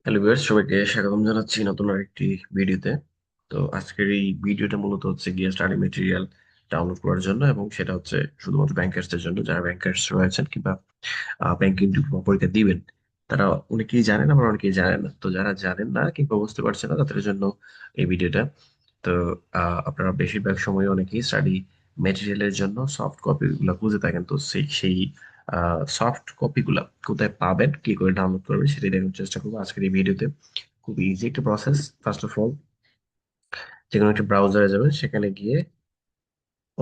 Hello viewers, সবাইকে স্বাগতম জানাচ্ছি নতুন আরেকটি ভিডিওতে। তো আজকের এই ভিডিওটা মূলত হচ্ছে গিয়ে স্টাডি মেটেরিয়াল ডাউনলোড করার জন্য, এবং সেটা হচ্ছে শুধুমাত্র ব্যাংকার্সদের জন্য। যারা ব্যাংকার্স রয়েছেন কিংবা ব্যাংকিং ডিপ্লোমা পরীক্ষা দিবেন, তারা অনেকেই জানেন, আবার অনেকেই জানেন না। তো যারা জানেন না কিংবা বুঝতে পারছেন না, তাদের জন্য এই ভিডিওটা। তো আপনারা বেশিরভাগ সময় অনেকেই স্টাডি মেটেরিয়ালের জন্য সফট কপি গুলা খুঁজে থাকেন। তো সেই সফট কপি গুলা কোথায় পাবেন, কি করে ডাউনলোড করবেন, সেটাই দেখার চেষ্টা করবো আজকের এই ভিডিওতে। খুব ইজি একটা প্রসেস। ফার্স্ট অফ অল, যে কোনো একটা ব্রাউজারে যাবেন, সেখানে গিয়ে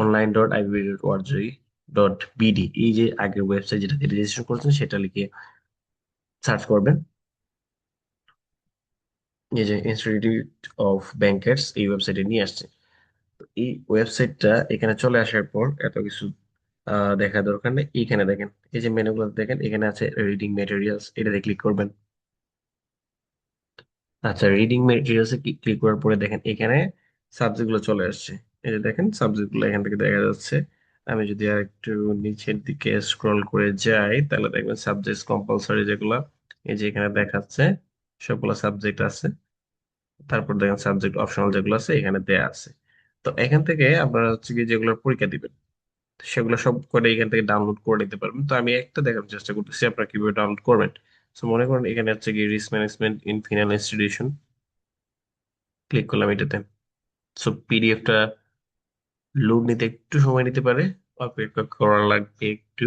online.ib.org.bd, এই যে আগের ওয়েবসাইট যেটা রেজিস্ট্রেশন করেছেন সেটা লিখে সার্চ করবেন। এই যে ইনস্টিটিউট অফ ব্যাংকার্স, এই ওয়েবসাইটে নিয়ে আসছে। তো এই ওয়েবসাইটটা এখানে চলে আসার পর এত কিছু দেখা দরকার নেই। এইখানে দেখেন, এই যে মেনুগুলো দেখেন, এখানে আছে রিডিং মেটেরিয়ালস, এটাতে ক্লিক করবেন। আচ্ছা, রিডিং মেটেরিয়ালস এ ক্লিক করার পরে দেখেন এখানে সাবজেক্ট গুলো চলে আসছে। এই যে দেখেন সাবজেক্ট গুলো এখান থেকে দেখা যাচ্ছে। আমি যদি আর একটু নিচের দিকে স্ক্রল করে যাই, তাহলে দেখবেন সাবজেক্ট কম্পালসরি যেগুলো, এই যে এখানে দেখাচ্ছে সবগুলো সাবজেক্ট আছে। তারপর দেখেন সাবজেক্ট অপশনাল যেগুলো আছে এখানে দেয়া আছে। তো এখান থেকে আপনারা হচ্ছে কি যেগুলো পরীক্ষা দিবেন, সেগুলো সব করে এখান থেকে ডাউনলোড করে নিতে পারবেন। তো আমি একটা দেখার চেষ্টা করতেছি আপনারা কিভাবে ডাউনলোড করবেন। তো মনে করেন এখানে হচ্ছে কি risk management in final institution, click করলাম এটাতে। সো পিডিএফটা লোড নিতে একটু সময় নিতে পারে, অপেক্ষা করা লাগবে একটু।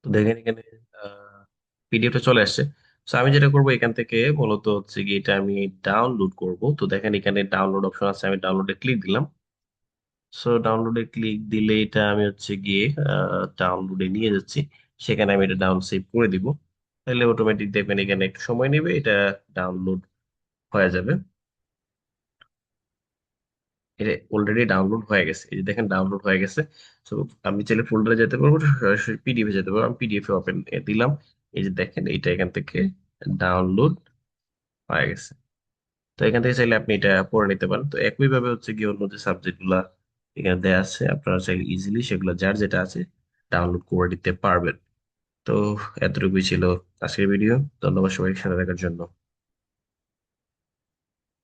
তো দেখেন এখানে পিডিএফটা চলে আসছে। তো আমি যেটা করবো, এখান থেকে মূলত হচ্ছে কি এটা আমি ডাউনলোড করব। তো দেখেন এখানে ডাউনলোড অপশন আছে, আমি ডাউনলোডে ক্লিক দিলাম। সো ডাউনলোডে ক্লিক দিলে এটা আমি হচ্ছে গিয়ে ডাউনলোডে নিয়ে যাচ্ছি। সেখানে আমি এটা ডাউন সেভ করে দিব। তাহলে অটোমেটিক দেখবেন এখানে একটু সময় নেবে, এটা ডাউনলোড হয়ে যাবে। এটা অলরেডি ডাউনলোড হয়ে গেছে, এই যে দেখেন ডাউনলোড হয়ে গেছে। তো আমি চাইলে ফোল্ডারে যেতে পারবো, সরাসরি পিডিএফ এ যেতে পারবো। আমি পিডিএফ এ ওপেন দিলাম। এই যে দেখেন এটা এখান থেকে ডাউনলোড হয়ে গেছে। তো এখান থেকে চাইলে আপনি এটা পড়ে নিতে পারেন। তো একই ভাবে হচ্ছে কি অন্য যে সাবজেক্ট গুলা এখানে দেওয়া আছে, আপনারা চাইলে ইজিলি সেগুলো যার যেটা আছে ডাউনলোড করে নিতে পারবেন। তো এতটুকুই ছিল আজকের ভিডিও। ধন্যবাদ সবাইকে সাথে দেখার জন্য।